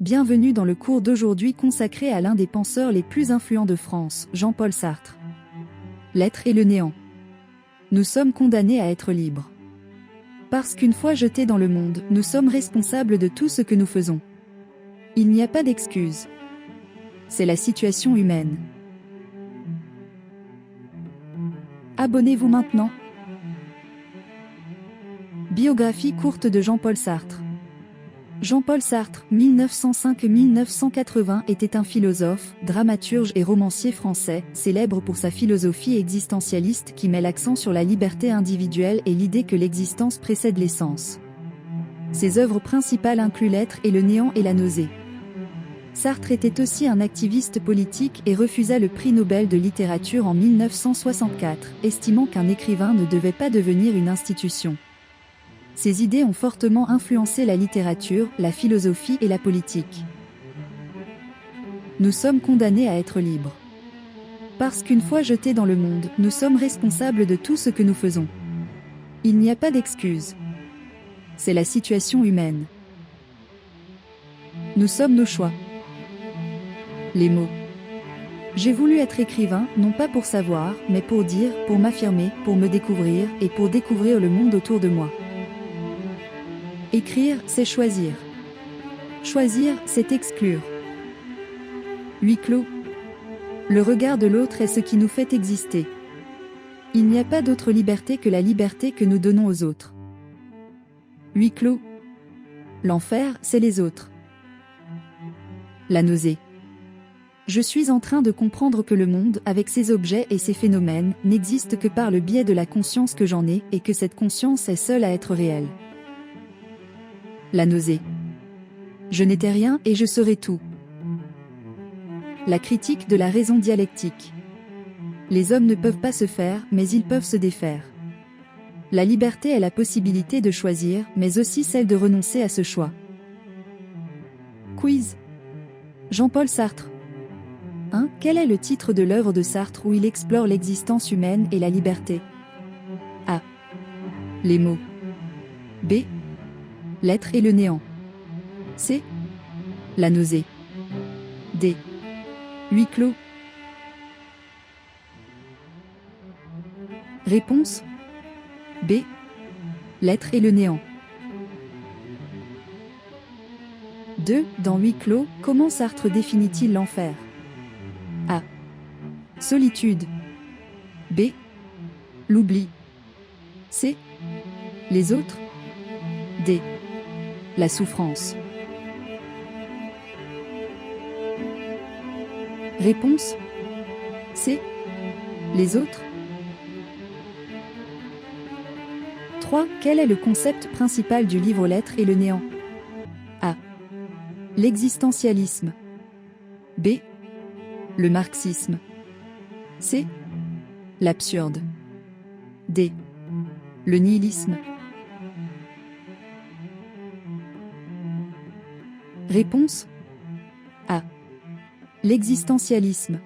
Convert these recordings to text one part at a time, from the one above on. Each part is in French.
Bienvenue dans le cours d'aujourd'hui consacré à l'un des penseurs les plus influents de France, Jean-Paul Sartre. L'être et le néant. Nous sommes condamnés à être libres. Parce qu'une fois jetés dans le monde, nous sommes responsables de tout ce que nous faisons. Il n'y a pas d'excuse. C'est la situation humaine. Abonnez-vous maintenant. Biographie courte de Jean-Paul Sartre. Jean-Paul Sartre, 1905-1980, était un philosophe, dramaturge et romancier français, célèbre pour sa philosophie existentialiste qui met l'accent sur la liberté individuelle et l'idée que l'existence précède l'essence. Ses œuvres principales incluent L'être et le néant et la nausée. Sartre était aussi un activiste politique et refusa le prix Nobel de littérature en 1964, estimant qu'un écrivain ne devait pas devenir une institution. Ses idées ont fortement influencé la littérature, la philosophie et la politique. Nous sommes condamnés à être libres. Parce qu'une fois jetés dans le monde, nous sommes responsables de tout ce que nous faisons. Il n'y a pas d'excuse. C'est la situation humaine. Nous sommes nos choix. Les mots. J'ai voulu être écrivain, non pas pour savoir, mais pour dire, pour m'affirmer, pour me découvrir et pour découvrir le monde autour de moi. Écrire, c'est choisir. Choisir, c'est exclure. Huis clos. Le regard de l'autre est ce qui nous fait exister. Il n'y a pas d'autre liberté que la liberté que nous donnons aux autres. Huis clos. L'enfer, c'est les autres. La nausée. Je suis en train de comprendre que le monde, avec ses objets et ses phénomènes, n'existe que par le biais de la conscience que j'en ai et que cette conscience est seule à être réelle. La nausée. Je n'étais rien et je serai tout. La critique de la raison dialectique. Les hommes ne peuvent pas se faire, mais ils peuvent se défaire. La liberté est la possibilité de choisir, mais aussi celle de renoncer à ce choix. Quiz. Jean-Paul Sartre. 1. Quel est le titre de l'œuvre de Sartre où il explore l'existence humaine et la liberté? A. Les mots. B. L'être et le néant. C. La nausée. D. Huis clos. Réponse. B. L'être et le néant. 2. Dans Huis clos, comment Sartre définit-il l'enfer? A. Solitude. B. L'oubli. C. Les autres. D. La souffrance. Réponse. C. Les autres. 3. Quel est le concept principal du livre L'être et le néant? A. L'existentialisme. B. Le marxisme. C. L'absurde. D. Le nihilisme. Réponse. A. L'existentialisme.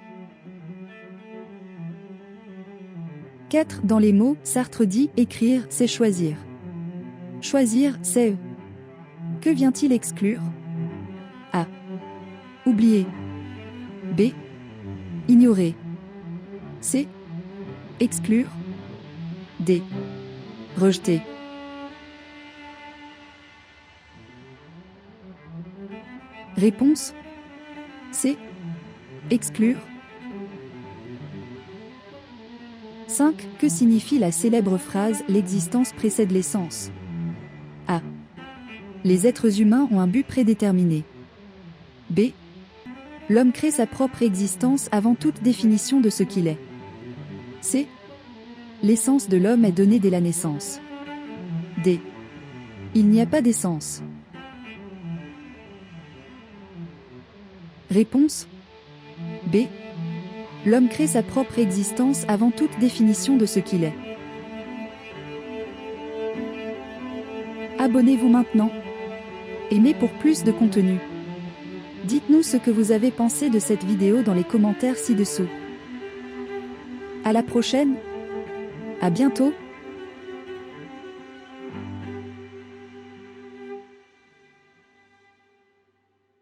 4. Dans les mots, Sartre dit « écrire, c'est choisir ». Choisir, c'est que vient-il exclure? A. Oublier. B. Ignorer. C. Exclure. D. Rejeter. Réponse. C. Exclure. 5. Que signifie la célèbre phrase « l'existence précède l'essence » A. Les êtres humains ont un but prédéterminé. B. L'homme crée sa propre existence avant toute définition de ce qu'il est. C. L'essence de l'homme est donnée dès la naissance. D. Il n'y a pas d'essence. Réponse. B. L'homme crée sa propre existence avant toute définition de ce qu'il est. Abonnez-vous maintenant. Aimez pour plus de contenu. Dites-nous ce que vous avez pensé de cette vidéo dans les commentaires ci-dessous. À la prochaine. À bientôt.